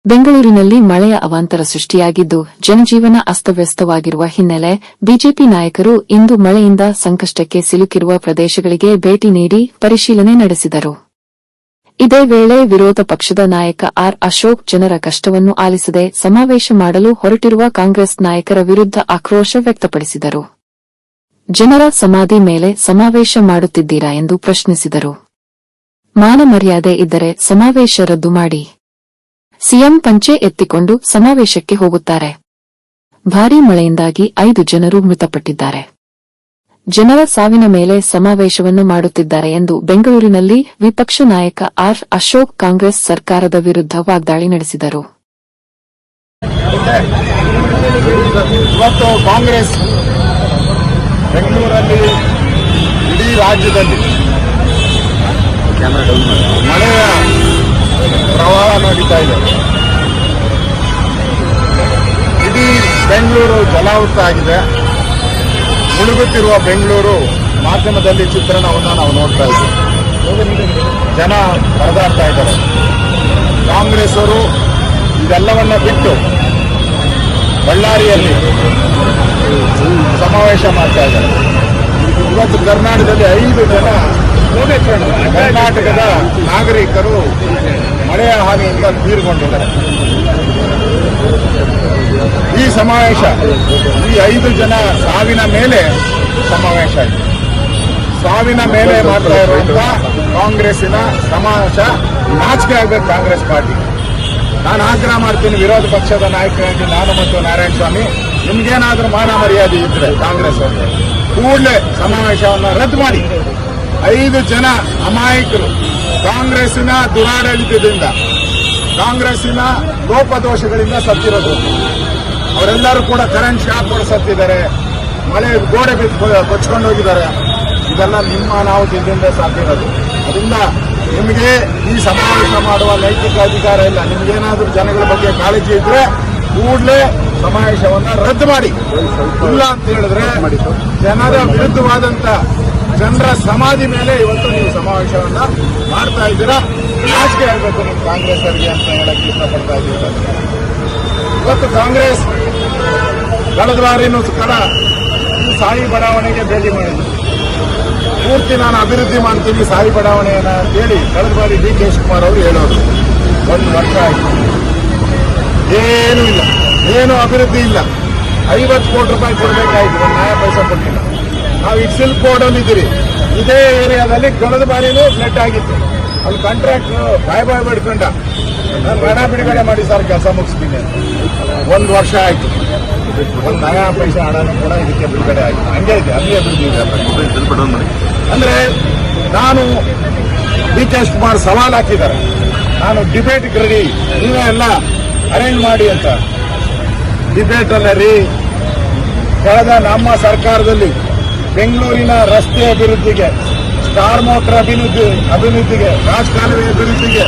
ಬೆಂಗಳೂರಿನಲ್ಲಿ ಮಳೆಯ ಅವಾಂತರ ಸೃಷ್ಟಿಯಾಗಿದ್ದು ಜನಜೀವನ ಅಸ್ತವ್ಯಸ್ತವಾಗಿರುವ ಹಿನ್ನೆಲೆ ಬಿಜೆಪಿ ನಾಯಕರು ಇಂದು ಮಳೆಯಿಂದ ಸಂಕಷ್ಟಕ್ಕೆ ಸಿಲುಕಿರುವ ಪ್ರದೇಶಗಳಿಗೆ ಭೇಟಿ ನೀಡಿ ಪರಿಶೀಲನೆ ನಡೆಸಿದರು. ಇದೇ ವೇಳೆ ವಿರೋಧ ಪಕ್ಷದ ನಾಯಕ ಆರ್. ಅಶೋಕ್ ಜನರ ಕಷ್ಟವನ್ನು ಆಲಿಸದೆ ಸಮಾವೇಶ ಮಾಡಲು ಹೊರಟಿರುವ ಕಾಂಗ್ರೆಸ್ ನಾಯಕರ ವಿರುದ್ಧ ಆಕ್ರೋಶ ವ್ಯಕ್ತಪಡಿಸಿದರು. ಜನರ ಸಮಾಧಿ ಮೇಲೆ ಸಮಾವೇಶ ಮಾಡುತ್ತಿದ್ದೀರಾ ಎಂದು ಪ್ರಶ್ನಿಸಿದರು. ಮಾನ ಮರ್ಯಾದೆ ಇದ್ದರೆ ಸಮಾವೇಶ ರದ್ದು ಮಾಡಿ. ಸಿಎಂ ಪಂಚೆ ಎತ್ತಿಕೊಂಡು ಸಮಾವೇಶಕ್ಕೆ ಹೋಗುತ್ತಾರೆ. ಭಾರೀ ಮಳೆಯಿಂದಾಗಿ 5 ಜನರು ಮೃತಪಟ್ಟಿದ್ದಾರೆ. ಜನರ ಸಾವಿನ ಮೇಲೆ ಸಮಾವೇಶವನ್ನು ಮಾಡುತ್ತಿದ್ದಾರೆ ಎಂದು ಬೆಂಗಳೂರಿನಲ್ಲಿ ವಿಪಕ್ಷ ನಾಯಕ ಆರ್. ಅಶೋಕ್ ಕಾಂಗ್ರೆಸ್ ಸರ್ಕಾರದ ವಿರುದ್ಧ ವಾಗ್ದಾಳಿ ನಡೆಸಿದರು. ಇವತ್ತು ಕಾಂಗ್ರೆಸ್ ಬೆಂಗಳೂರಲ್ಲಿ ಇಡೀ ರಾಜ್ಯದಲ್ಲಿ ಮಳೆಯ ಪ್ರವಾಹ ನಡೀತಾ ಇದೆ. ಇಡೀ ಬೆಂಗಳೂರು ಜಲಾವೃತ ಆಗಿದೆ. ಮುಳುಗುತ್ತಿರುವ ಬೆಂಗಳೂರು ಮಾಧ್ಯಮದಲ್ಲಿ ಚಿತ್ರಣವನ್ನು ನಾವು ನೋಡ್ತಾ ಇದ್ದೀವಿ. ಜನ ಪರದಾಡ್ತಾ ಇದ್ದಾರೆ. ಕಾಂಗ್ರೆಸ್ ಅವರು ಇದೆಲ್ಲವನ್ನ ಬಿಟ್ಟು ಬಳ್ಳಾರಿಯಲ್ಲಿ ಸಮಾವೇಶ ಮಾಡ್ತಾ ಇದ್ದಾರೆ. ಇವತ್ತು ಕರ್ನಾಟಕದಲ್ಲಿ 5 ಜನ ಕರ್ನಾಟಕದ ನಾಗರಿಕರು ಮಳೆಯ ಹಾನಿಯಿಂದ ತೀರ್ಕೊಂಡಿದ್ದಾರೆ. ಈ ಸಮಾವೇಶ ಈ 5 ಜನ ಸಾವಿನ ಮೇಲೆ ಸಮಾವೇಶ ಇದೆ. ಸಾವಿನ ಮೇಲೆ ಮಾಡ್ತಾ ಇರುವಂತ ಕಾಂಗ್ರೆಸ್ಸಿನ ಸಮಾವೇಶ ನಾಚಿಕೆ ಆಗಬೇಕು ಕಾಂಗ್ರೆಸ್ ಪಾರ್ಟಿ. ನಾನು ಆಗ್ರಹ ಮಾಡ್ತೀನಿ ವಿರೋಧ ಪಕ್ಷದ ನಾಯಕರಾಗಿ ನಾನು ಮತ್ತು ನಾರಾಯಣ ಸ್ವಾಮಿ, ನಿಮ್ಗೇನಾದ್ರೂ ಮಾನ ಮರ್ಯಾದೆ ಇದ್ರೆ ಕಾಂಗ್ರೆಸ್ ಅವರಿಗೆ ಕೂಡಲೇ ಸಮಾವೇಶವನ್ನು ರದ್ದು ಮಾಡಿ. 5 ಜನ ಅಮಾಯಕರು ಕಾಂಗ್ರೆಸ್ಸಿನ ದುರಾಡಳಿತದಿಂದ, ಕಾಂಗ್ರೆಸ್ಸಿನ ಲೋಪದೋಷಗಳಿಂದ ಸತ್ತಿರೋದು. ಅವರೆಲ್ಲರೂ ಕೂಡ ಕರೆಂಟ್ ಶಾಕ್ ಕೂಡ ಸತ್ತಿದ್ದಾರೆ. ಮಳೆ ಗೋಡೆ ಬಿದ್ದು ಕೊಚ್ಕೊಂಡು ಹೋಗಿದ್ದಾರೆ. ಇದೆಲ್ಲ ನಿಮ್ಮ ಅನಾಹುತದಿಂದ ಸಾಧ್ಯರೋದು. ಅದರಿಂದ ನಿಮಗೆ ಈ ಸಮಾವೇಶ ಮಾಡುವ ನೈತಿಕ ಅಧಿಕಾರ ಇಲ್ಲ. ನಿಮ್ಗೇನಾದ್ರೂ ಜನಗಳ ಬಗ್ಗೆ ಕಾಳಜಿ ಇದ್ರೆ ಕೂಡಲೇ ಸಮಾವೇಶವನ್ನ ರದ್ದು ಮಾಡಿ. ಇಲ್ಲ ಅಂತ ಹೇಳಿದ್ರೆ ಜನರ ವಿರುದ್ಧವಾದಂತ ಜನರ ಸಮಾಧಿ ಮೇಲೆ ಇವತ್ತು ನೀವು ಸಮಾವೇಶವನ್ನ ಮಾಡ್ತಾ ಇದ್ದೀರಾ. ನಾಚಿಕೆ ಆಗಬೇಕು ನೀವು ಕಾಂಗ್ರೆಸ್ ಅವರಿಗೆ ಅಂತ ಹೇಳಕ್ಕೆ ಇಷ್ಟಪಡ್ತಾ ಇದ್ದೀರಾ. ಇವತ್ತು ಕಾಂಗ್ರೆಸ್ ಕಳೆದ ಬಾರಿನೂ ಕಡ ಸಾಯಿ ಬಡಾವಣೆಗೆ ಭೇಟಿ ಮಾಡಿದ್ರು. ಪೂರ್ತಿ ನಾನು ಅಭಿವೃದ್ಧಿ ಮಾಡ್ತೀನಿ ಸಾಯಿ ಬಡಾವಣೆಯನ್ನ ಹೇಳಿ ಕಳೆದ ಬಾರಿ ಡಿ ಕೆ ಶಿವಕುಮಾರ್ ಅವರು ಹೇಳೋರು. 1 ವರ್ಷ ಆಯಿತು, ಏನೂ ಇಲ್ಲ, ಏನು ಅಭಿವೃದ್ಧಿ ಇಲ್ಲ. 50 ಕೋಟಿ ರೂಪಾಯಿ ಕೊಡಬೇಕಾಯ್ತು, 1 ನಯಾ ಪೈಸೆ ಕೊಟ್ಟಿಲ್ಲ. ನಾವು ಈಗ ಸಿಲ್ಕ್ ಬೋರ್ಡಲ್ಲಿ ಇದ್ದೀರಿ. ಇದೇ ಏರಿಯಾದಲ್ಲಿ ಕಳೆದ ಬಾರಿನೂ ಫ್ಲಡ್ ಆಗಿತ್ತು. ಅಲ್ಲಿ ಕಾಂಟ್ರಾಕ್ಟ್ ಬಾಯ್ ಬಿಡ್ಕೊಂಡ ನಾನು ಹಣ ಬಿಡುಗಡೆ ಮಾಡಿ ಸರ್ ಕೆಲಸ ಮುಗಿಸ್ತೀನಿ. 1 ವರ್ಷ ಆಯ್ತು, 1 ನಯಾ ಪೈಸೆ ಹಣನೂ ಕೂಡ ಇದಕ್ಕೆ ಬಿಡುಗಡೆ ಆಗಿದೆ. ಹಂಗೆ ಇದೆ, ಹಂಗೆ ಅಭಿವೃದ್ಧಿ ಇದೆ. ಅಂದ್ರೆ ನಾನು ಡಿ ಕೆ ಶಿವಕುಮಾರ್ ಸವಾಲ್ ಹಾಕಿದ್ದಾರೆ, ನಾನು ಡಿಬೇಟ್ಗೆ ರೆಡಿ, ನೀವೇ ಎಲ್ಲ ಅರೇಂಜ್ ಮಾಡಿ ಅಂತ. ಡಿಬೇಟ್ ಅಲ್ಲ ಕಳೆದ ನಮ್ಮ ಸರ್ಕಾರದಲ್ಲಿ ಬೆಂಗಳೂರಿನ ರಸ್ತೆ ಅಭಿವೃದ್ಧಿಗೆ, ಸ್ಟಾರ್ ಮೋಟರ್ ಅಭಿವೃದ್ಧಿಗೆ, ರಾಜಕಾಲುವೆ ಅಭಿವೃದ್ಧಿಗೆ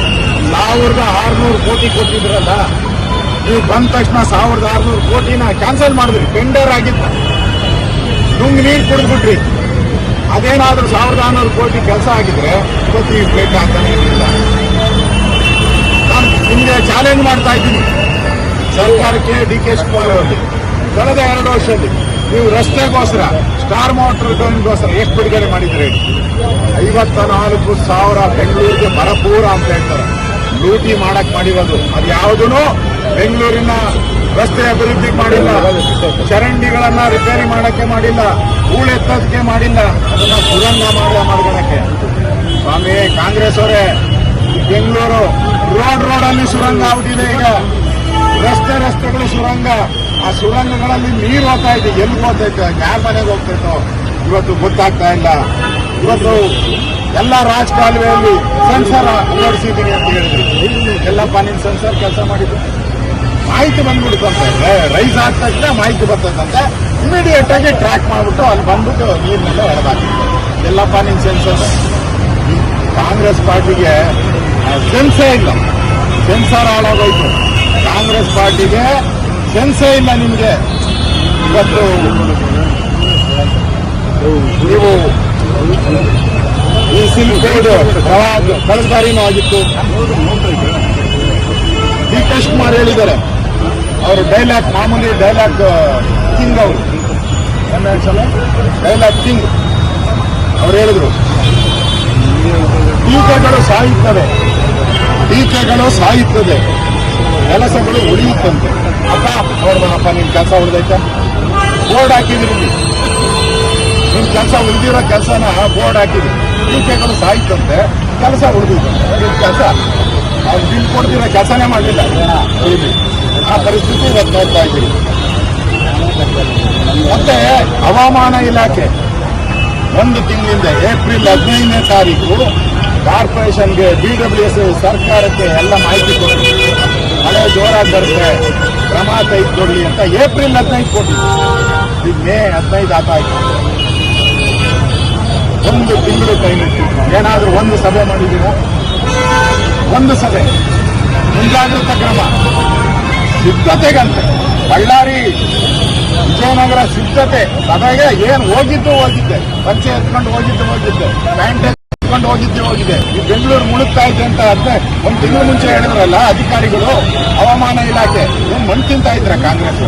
1600 ಕೋಟಿ ಕೊಟ್ಟಿದ್ರಲ್ಲ. ನೀವು ಬಂದ ತಕ್ಷಣ 1600 ಕೋಟಿನ ಕ್ಯಾನ್ಸಲ್ ಮಾಡಿದ್ರಿ. ಟೆಂಡರ್ ಆಗಿತ್ತ, ನುಂಗ್ ನೀರು ಕುಡಿದ್ಬಿಟ್ರಿ. ಅದೇನಾದ್ರೂ 1600 ಕೋಟಿ ಕೆಲಸ ಆಗಿದ್ರೆ ಇವತ್ತು ಈ ಪ್ಲೇಟ್ ಆಗ್ತಾನೆ ಇರಲಿಲ್ಲ. ನಾನು ನಿಮಗೆ ಚಾಲೆಂಜ್ ಮಾಡ್ತಾ ಇದ್ದೀನಿ ಸರ್ಕಾರಕ್ಕೆ, ಡಿ ಕೆ ಶಿವಕುಮಾರ್ ಅವರಿಗೆ. ಕಳೆದ 2 ವರ್ಷದಲ್ಲಿ ನೀವು ರಸ್ತೆಗೋಸ್ಕರ, ಸ್ಟಾರ್ ಮೋಟರ್ಗೋಸ್ಕರ ಎಷ್ಟು ಬಿಡುಗಡೆ ಮಾಡಿದ್ರಿ? 54,000 ಬೆಂಗಳೂರಿಗೆ ಭರಪೂರ ಅಂತ ಹೇಳ್ತಾರೆ. ಲೂಟಿ ಮಾಡಕ್ ಮಾಡಿರೋದು ಅದು ಯಾವುದೂ ಬೆಂಗಳೂರಿನ ರಸ್ತೆ ಅಭಿವೃದ್ಧಿ ಮಾಡಿಲ್ಲ. ಚರಂಡಿಗಳನ್ನ ರಿಪೇರಿ ಮಾಡಕ್ಕೆ ಮಾಡಿಲ್ಲ, ಹೂಳೆತ್ತೋದಕ್ಕೆ ಮಾಡಿಲ್ಲ, ಅದನ್ನ ಸುರಂಗ ಮಾಡ್ಕೊಳಕ್ಕೆ. ಸ್ವಾಮಿ ಕಾಂಗ್ರೆಸ್ ಅವರೇ, ಬೆಂಗಳೂರು ರೋಡಲ್ಲಿ ಸುರಂಗ ಆಗ್ಬಿಟ್ಟಿದೆ. ಈಗ ರಸ್ತೆಗಳು ಸುರಂಗ. ಆ ಸುರಂಗಗಳಲ್ಲಿ ನೀರು ಹೋಗ್ತಾ ಇದೆ. ಎಲ್ಲಿ ಹೋಗ್ತೈತೆ, ಯಾರ ಮನೆಗೆ ಹೋಗ್ತೈತೋ ಇವತ್ತು ಗೊತ್ತಾಗ್ತಾ ಇಲ್ಲ. ಇವತ್ತು ಎಲ್ಲ ರಾಜಕಾಲುವೆಯಲ್ಲಿ ಸೆನ್ಸರ್ ಅಳವಡಿಸಿದ್ದೀನಿ ಅಂತ ಹೇಳಿದ್ರು. ಎಲ್ಲಪ್ಪ ನಿಮ್ ಸೆನ್ಸರ್ ಕೆಲಸ ಮಾಡಿದ್ರು? ಮಾಹಿತಿ ಬಂದ್ಬಿಡುತ್ತಂತೆ, ರೈಸ್ ಆದ ತಕ್ಷಣ ಮಾಹಿತಿ ಬರ್ತದಂತೆ. ಇಮಿಡಿಯೇಟ್ ಆಗಿ ಟ್ರ್ಯಾಕ್ ಮಾಡ್ಬಿಟ್ಟು ಅಲ್ಲಿ ಬಂದ್ಬಿಟ್ಟು ನೀರಿನೆಲ್ಲ ಎಳೆದಾಕಿದ್ರು. ಎಲ್ಲಪ್ಪ ನಿಮ್ ಸೆನ್ಸರ್? ಕಾಂಗ್ರೆಸ್ ಪಾರ್ಟಿಗೆ ಸೆನ್ಸೇ ಇಲ್ಲ, ಸೆನ್ಸಾರ್ ಹಾಳಾಗೋಯ್ತು. ಕಾಂಗ್ರೆಸ್ ಪಾರ್ಟಿಗೆ ಸೆನ್ಸೇ ಇಲ್ಲ. ನಿಮಗೆ ಇವತ್ತು ನೀವು ಈ ಸಿಲ್ಕ್ ಬೋರ್ಡ್ ಪ್ರವಾಹ ಕಳೆದ ಬಾರಿನೂ ಆಗಿತ್ತು. ಡಿ ಡಿ ಕೆ ಶಿವಕುಮಾರ್ ಹೇಳಿದ್ದಾರೆ, ಅವರು ಡೈಲಾಗ್ ಮಾಮೂಲಿ ಡೈಲಾಗ್ ಕಿಂಗ್, ಅವರು ಡೈಲಾಗ್ ಕಿಂಗ್. ಅವ್ರು ಹೇಳಿದ್ರು ಟೀಕೆಗಳು ಸಾಯುತ್ತದೆ, ಕೆಲಸಗಳು ಉಳಿಯುತ್ತಂತೆ. ಅಪ್ಪ ನೋಡ್ದನಪ್ಪ, ನಿನ್ ಕೆಲಸ ಉಳಿದೈತೆ, ಬೋರ್ಡ್ ಹಾಕಿದ್ರಿ, ನಿನ್ ಕೆಲಸ ಉಳಿದಿರೋ ಕೆಲಸನ ಬೋರ್ಡ್ ಹಾಕಿದ್ರಿ. ಟೀಕೆಗಳು ಸಾಯುತ್ತಂತೆ, ಕೆಲಸ ಉಳಿದಿತ್ತಂತೆ. ನಿನ್ ಕೆಲಸ ಅವ್ರು ಬಿಲ್ ಕೊಡ್ತಿರೋ ಕೆಲಸನೇ ಮಾಡಲಿಲ್ಲ. ಆ ಪರಿಸ್ಥಿತಿ ಇವತ್ತು ನೋಡ್ತಾ ಇದ್ದೀರಿ. ಮತ್ತೆ ಹವಾಮಾನ ಇಲಾಖೆ ಒಂದು ತಿಂಗಳಿಂದ ಏಪ್ರಿಲ್ 15ನೇ ತಾರೀಕು ಕಾರ್ಪೊರೇಷನ್ಗೆ BWS ಸರ್ಕಾರಕ್ಕೆ ಎಲ್ಲ ಮಾಹಿತಿ ಕೊಟ್ಟು ಮಳೆ ಜೋರಾಗಿ ಬರುತ್ತೆ, ಕ್ರಮ ತೆಗೆದುಕೊಳ್ಳಿ ಅಂತ ಏಪ್ರಿಲ್ 15 ಕೊಟ್ಟಿದ್ದು. ಈಗ ಮೇ 15 ಆಯ್ತು. ಒಂದು ತಿಂಗಳು ಟೈಮ್ ಇತ್ತು. ಏನಾದರೂ ಒಂದು ಸಭೆ ಮಾಡಿದ್ದೀರಾ? ಒಂದು ಸಭೆ ಮುಂಜಾಗ್ರತಾ ಕ್ರಮ ಸಿದ್ಧತೆಗಂತೆ ಬಳ್ಳಾರಿ ವಿಜಯನಗರ ಸಿದ್ಧತೆ ಸಭೆಗೆ ಏನ್ ಹೋಗಿದ್ದೆ, ಪಂಚೆ ಎತ್ಕೊಂಡು ಹೋಗಿದ್ದೆ, ಪ್ಯಾಂಟ್ ಎತ್ಕೊಂಡು ಹೋಗಿದೆ. ಈ ಬೆಂಗಳೂರು ಮುಳುಗ್ತಾ ಇದೆ ಅಂತ ಅದ್ನೇ ಒಂದು ತಿಂಗಳು ಮುಂಚೆ ಹೇಳಿದ್ರಲ್ಲ ಅಧಿಕಾರಿಗಳು, ಹವಾಮಾನ ಇಲಾಖೆ. ಏನ್ ಮಣ್ಣು ತಿಂತಾ ಇದ್ರ ಕಾಂಗ್ರೆಸ್?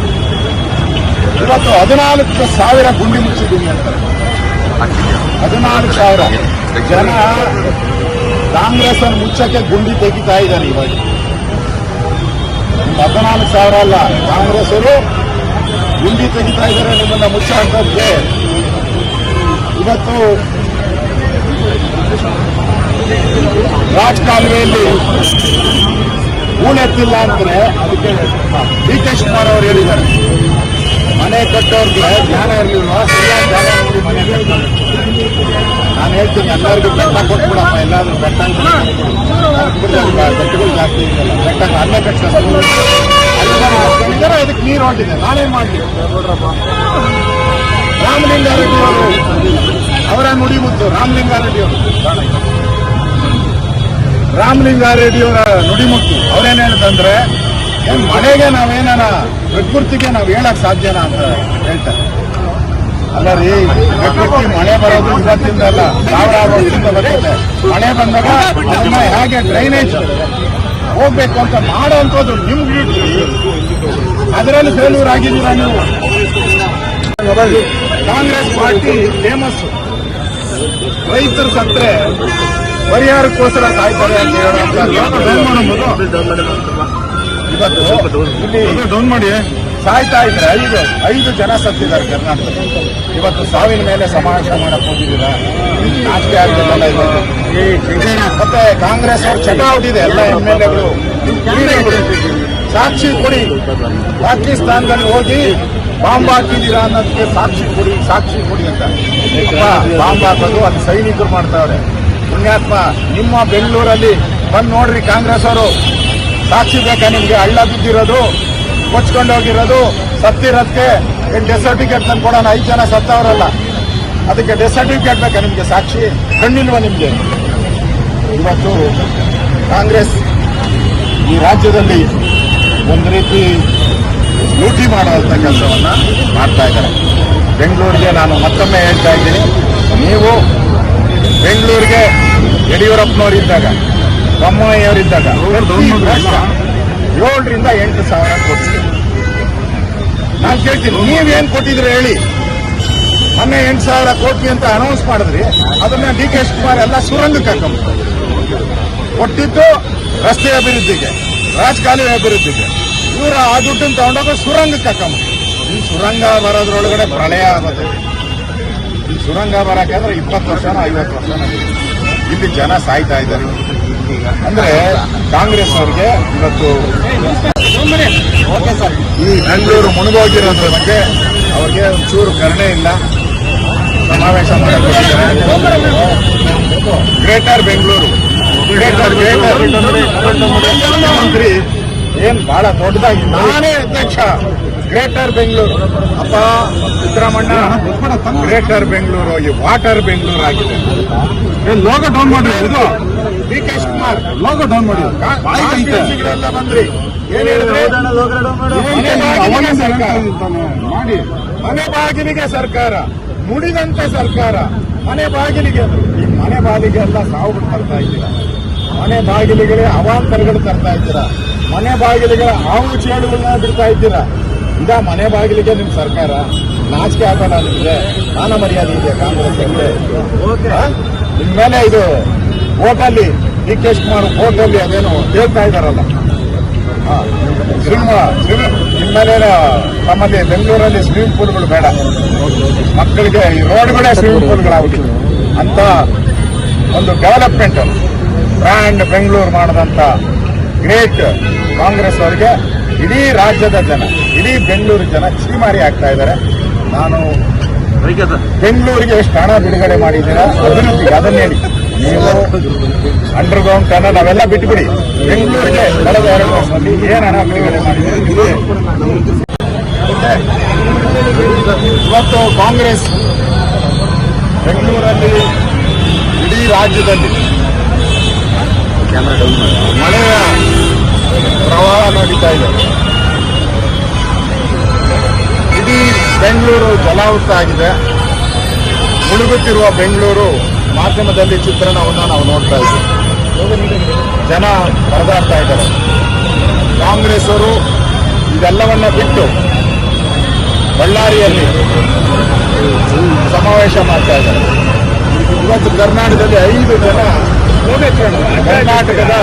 ಇವತ್ತು 14,000 ಗುಂಡಿ ಮುಚ್ಚಿದ್ದೀನಿ ಅಂತ. 14,000 ಜನ ಕಾಂಗ್ರೆಸ್ ಅನ್ನು ಮುಚ್ಚಕ್ಕೆ ಗುಂಡಿ ತೆಗಿತಾ ಇದ್ದಾರೆ. ಇವಾಗ 14,000 ಅಲ್ಲ, ಕಾಂಗ್ರೆಸ್ ಅವರು ಗುಂಡಿ ತೆಗಿತಾ ಇದ್ದಾರೆ ನಿಮ್ಮನ್ನ ಮುಚ್ಚಾಕೋದಕ್ಕೆ. ಇವತ್ತು ರಾಜಕಾಲುವೆಯಲ್ಲಿ ಹೂಳೆತ್ತಿಲ್ಲ ಅಂದ್ರೆ ಅದಕ್ಕೆ ಡಿ ಕೆ ಶಿವಕುಮಾರ್ ಅವರು ಹೇಳಿದ್ದಾರೆ, ಮನೆ ಕಟ್ಟೋರ್ಗೆ ಜ್ಞಾನ ಇರಲಿಲ್ಲ, ಸರಿಯಾದ ಜಾಗ ನೋಡಿ ಮನೆ ಕಟ್ಟೋರು. ನಾನು ಹೇಳ್ತೀನಿ, ಎಲ್ಲರಿಗೂ ಬೆಟ್ಟ ಕೊಟ್ಬಿಡಪ್ಪ, ಎಲ್ಲಾದ್ರೂ ಬೆಟ್ಟ ಬೆಟ್ಟಗಳು ಜಾಸ್ತಿ ಇದೆಯಲ್ಲ, ಬೆಟ್ಟ ಅಲ್ಲೇ ಕಟ್ಟಿದ್ದಾರೆ, ಅದಕ್ಕೆ ನೀರು ಹೊಂಟಿದೆ. ನಾನೇನ್ ಮಾಡಲಿ? ರಾಮಲಿಂಗಾರೆಡ್ಡಿ ಅವರು ಅವರ ನುಡಿಮುತ್ತು. ರಾಮಲಿಂಗಾರೆಡ್ಡಿಯವರ ನುಡಿಮುತ್ತು ಅವ್ರೇನ್ ಹೇಳಿದಂದ್ರೆ, ಏನ್ ಮಳೆಗೆ ನಾವೇನ ಪ್ರಕೃತಿಗೆ ನಾವು ಹೇಳಕ್ ಸಾಧ್ಯನಾ ಅಂತ ಹೇಳ್ತಾರೆ. ಅಲ್ಲ ರೀ, ಪ್ರಕೃತಿ ಮಳೆ ಬರೋದು ಇವತ್ತಿಂದ ಅಲ್ಲ, ಸಾವಿರಾರು ವರ್ಷದಿಂದ ಬರುತ್ತೆ. ಮಳೆ ಬಂದಾಗ ಅದನ್ನ ಹೇಗೆ ಡ್ರೈನೇಜ್ ಹೋಗ್ಬೇಕು ಅಂತ ಮಾಡೋಂಥದ್ದು ನಿಮ್ ಡ್ಯೂಟಿ. ಅದರಲ್ಲಿ ಫೇಲ್ಯೂರ್ ಆಗಿದ್ದೀರಾ ನೀವು. ಕಾಂಗ್ರೆಸ್ ಪಾರ್ಟಿ ಫೇಮಸ್, ರೈತರು ಸತ್ರೆ ಪರಿಹಾರಕ್ಕೋಸ್ಕರ ಸಾಯ್ತಾರೆ ಅಂತ ಹೇಳುವಂತ ಇವತ್ತು ಇಲ್ಲಿ ಡೌನ್ ಮಾಡಿ ಸಾಯ್ತಾ ಇದ್ರೆ 5 ಜನ ಸತ್ತಿದ್ದಾರೆ ಕರ್ನಾಟಕದಲ್ಲಿ. ಇವತ್ತು ಸಾವಿನ ಮೇಲೆ ಸಮಾವೇಶ ಮಾಡಕ್ ಹೋಗಿದ್ದೀರಾ? ನಾಚಿಕೆ ಆಗ್ತಿಲ್ಲ ಇವತ್ತು. ಮತ್ತೆ ಕಾಂಗ್ರೆಸ್ ಅವ್ರ ಚಟ ಹೊಟ್ಟಿದೆ. ಎಲ್ಲ MLAಗಳು ಸಾಕ್ಷಿ ಕೊಡಿ, ಪಾಕಿಸ್ತಾನದಲ್ಲಿ ಹೋಗಿ ಬಾಂಬ್ ಹಾಕಿದ್ದೀರಾ ಅನ್ನೋದಕ್ಕೆ ಸಾಕ್ಷಿ ಕೊಡಿ ಅಂತ. ಬಾಂಬ್ ಹಾಕೋದು ಅದು ಸೈನಿಕರು ಮಾಡ್ತಾವ್ರೆ. ಪುಣ್ಯಾತ್ಮ, ನಿಮ್ಮ ಬೆಂಗಳೂರಲ್ಲಿ ಬಂದು ನೋಡ್ರಿ, ಕಾಂಗ್ರೆಸ್ ಅವರು ಸಾಕ್ಷಿ ಬೇಕಾ ನಿಮ್ಗೆ? ಹಳ್ಳ ಬಿದ್ದಿರೋದು, ಕೊಚ್ಕೊಂಡು ಹೋಗಿರೋದು, ಸತ್ತಿರೋದಕ್ಕೆ ಡೆತ್ ಸರ್ಟಿಫಿಕೇಟ್ ತಂದು ಕೊಡೋಣ. 5 ಜನ ಸತ್ತವರಲ್ಲ, ಅದಕ್ಕೆ ಡೆತ್ ಸರ್ಟಿಫಿಕೇಟ್ ಬೇಕಾ ನಿಮ್ಗೆ? ಸಾಕ್ಷಿ ಕಣ್ಣಿಲ್ವಾ ನಿಮ್ಗೆ? ಇವತ್ತು ಕಾಂಗ್ರೆಸ್ ಈ ರಾಜ್ಯದಲ್ಲಿ ಒಂದು ರೀತಿ ಲೂಟಿ ಮಾಡುವಂತ ಕೆಲಸವನ್ನ ಮಾಡ್ತಾ ಇದ್ದಾರೆ. ಬೆಂಗಳೂರಿಗೆ ನಾನು ಮತ್ತೊಮ್ಮೆ ಹೇಳ್ತಾ ಇದ್ದೀನಿ, ನೀವು ಬೆಂಗಳೂರಿಗೆ ಯಡಿಯೂರಪ್ಪನವರಿದ್ದಾಗ, ಬೊಮ್ಮಾಯಿಯವರಿದ್ದಾಗ 7ರಿಂದ 8 ಸಾವಿರ ಕೊಡ್ತೀವಿ. ನಾನು ಕೇಳ್ತೀನಿ, ನೀವೇನ್ ಕೊಟ್ಟಿದ್ರೆ ಹೇಳಿ? ಮೊನ್ನೆ 8 ಸಾವಿರ ಕೋಟಿ ಅಂತ ಅನೌನ್ಸ್ ಮಾಡಿದ್ರಿ, ಅದನ್ನ ಡಿ ಕೆ ಶಿವಕುಮಾರ್ ಎಲ್ಲ ಸುರಂಗಕ್ಕೆ ಹಾಕೊಂಡ್ಬಿಟ್ಟು ಕೊಟ್ಟಿದ್ದು ರಸ್ತೆ ಅಭಿವೃದ್ಧಿಗೆ, ರಾಜಕಾಲುವೆ ಅಭಿವೃದ್ಧಿಗೆ. ಇವರು ಆ ದುಡ್ಡನ್ನು ತಗೊಂಡೋಗ ಸುರಂಗಕ್ಕೆ ಹಾಕೊಂಡ್ಬಿಟ್ಟು. ಈ ಸುರಂಗ ಬರೋದ್ರೊಳಗಡೆ ಪ್ರಳಯ ಆಗುತ್ತೆ. ಈ ಸುರಂಗ ಬರಕಾದ್ರೆ 20 ವರ್ಷನ 50 ವರ್ಷನ ಇಲ್ಲಿ ಜನ ಸಾಯ್ತಾ ಇದ್ದಾರೆ. ಅಂದ್ರೆ ಕಾಂಗ್ರೆಸ್ ಅವ್ರಿಗೆ ಇವತ್ತು ಈ ಬೆಂಗಳೂರು ಮುಳುಗೋಗಿರೋದ್ರ ಬಗ್ಗೆ ಅವ್ರಿಗೆ ಒಂಚೂರು ಕರುಣೆ ಇಲ್ಲ. ಸಮಾವೇಶ ಗ್ರೇಟರ್ ಬೆಂಗಳೂರು, ಮುಖ್ಯಮಂತ್ರಿ ಏನ್ ಬಹಳ ದೊಡ್ಡದಾಗಿ ನಾನೇ ಅಧ್ಯಕ್ಷ ಗ್ರೇಟರ್ ಬೆಂಗಳೂರು. ಅಪ್ಪ ಸಿದ್ದರಾಮಣ್ಣ, ಗ್ರೇಟರ್ ಬೆಂಗಳೂರು ಈ ವಾಟರ್ ಬೆಂಗಳೂರು ಆಗಿದೆ. ಲೋಗೋ ಡೌನ್ ಮಾಡಿ, ಇದು D K Shivakumar logo down ಮಾಡಿ ಬಂದ್ರಿ. ಏನ್ ಹೇಳಿದ್ರೆ ಮನೆ ಬಾಗಿಲಿಗೆ ಸರ್ಕಾರ, ನುಡಿದಂತ ಸರ್ಕಾರ, ಮನೆ ಬಾಗಿಲಿಗೆ. ಈ ಮನೆ ಬಾಗಿಲಿಗೆ ಎಲ್ಲ ಸಾವುಗಳು ತರ್ತಾ ಇದ್ದೀರಾ, ಮನೆ ಬಾಗಿಲಿಗೆ ಅವಾಂತರಗಳು ತರ್ತಾ ಇದ್ದೀರಾ. ಮನೆ ಬಾಗಿಲಿಗೆ ಹಾವು ಚೇಳುಗಳನ್ನ ಬಿಡ್ತಾ ಇದ್ದೀರಾ. ಇದ ಮನೆ ಬಾಗಿಲಿಗೆ ನಿಮ್ ಸರ್ಕಾರ. ನಾಚಿಕೆ ಆಗಲ್ಲ ನಿಮಗೆ? ಮಾನ ಮರ್ಯಾದೆ ಇದೆ ಕಾಂಗ್ರೆಸ್ ನಿಮ್ ಮೇಲೆ. ಇದು ಹೋಟಲ್ಲಿ ಡಿ ಕೆ ಶಿವಕುಮಾರ್ ಹೋಟಲ್ಲಿ ಅದೇನು ಹೇಳ್ತಾ ಇದಾರಲ್ಲ, ನಿಮ್ಮನೆ ನಮ್ಮಲ್ಲಿ ಬೆಂಗಳೂರಲ್ಲಿ ಸ್ವಿಮ್ಮಿಂಗ್ ಪೂಲ್ಗಳು ಬೇಡ, ಮಕ್ಕಳಿಗೆ ಈ ರೋಡ್ಗಳೇ ಸ್ವಿಮ್ಮಿಂಗ್ ಪೂಲ್ಗಳಾಗ್ಬಿಟ್ಟಿದೆ ಅಂತ ಒಂದು ಡೆವಲಪ್ಮೆಂಟ್ ಬ್ರ್ಯಾಂಡ್ ಬೆಂಗಳೂರು ಮಾಡದಂತ ಗ್ರೇಟ್ ಕಾಂಗ್ರೆಸ್ ಅವರಿಗೆ ಇಡೀ ರಾಜ್ಯದ ಜನ, ಇಡೀ ಬೆಂಗಳೂರು ಜನ ಛೀಮಾರಿ ಆಗ್ತಾ ಇದ್ದಾರೆ. ನಾನು ಬೆಂಗಳೂರಿಗೆ ಎಷ್ಟು ಹಣ ಬಿಡುಗಡೆ ಮಾಡಿದ್ದೀರಾ ಅಭಿವೃದ್ಧಿಗೆ ಅದನ್ನ ಹೇಳಿ. ನೀವು ಅಂಡರ್ಗ್ರೌಂಡ್ ಟನಲ್ ನಾವೆಲ್ಲ ಬಿಟ್ಟುಬಿಡಿ. ಬೆಂಗಳೂರಿಗೆ ಕಳೆದ 2 ವರ್ಷದಲ್ಲಿ ಏನು ಹಣ ಬಿಡುಗಡೆ ಮಾಡಿದ್ದೀರಿ? ಇವತ್ತು ಕಾಂಗ್ರೆಸ್ ಬೆಂಗಳೂರಲ್ಲಿ ಇಡೀ ರಾಜ್ಯದಲ್ಲಿ ಮಳೆಯ ಪ್ರವಾಹ ನಡೀತಾ ಇದೆ. ಇಡೀ ಬೆಂಗಳೂರು ಜಲಾವೃತ ಆಗಿದೆ. ಮುಳುಗುತ್ತಿರುವ ಬೆಂಗಳೂರು ಮಾಧ್ಯಮದಲ್ಲಿ ಚಿತ್ರಣವನ್ನು ನಾವು ನೋಡ್ತಾ ಇದ್ದೀವಿ. ಜನ ಪರದಾಡ್ತಾ ಇದ್ದಾರೆ. ಕಾಂಗ್ರೆಸ್ ಅವರು ಇದೆಲ್ಲವನ್ನ ಬಿಟ್ಟು ಬಳ್ಳಾರಿಯಲ್ಲಿ ಸಮಾವೇಶ ಮಾಡ್ತಾ ಇದ್ದಾರೆ. ಇವತ್ತು ಕರ್ನಾಟಕದಲ್ಲಿ 5 ಜನ ಕರ್ನಾಟಕದ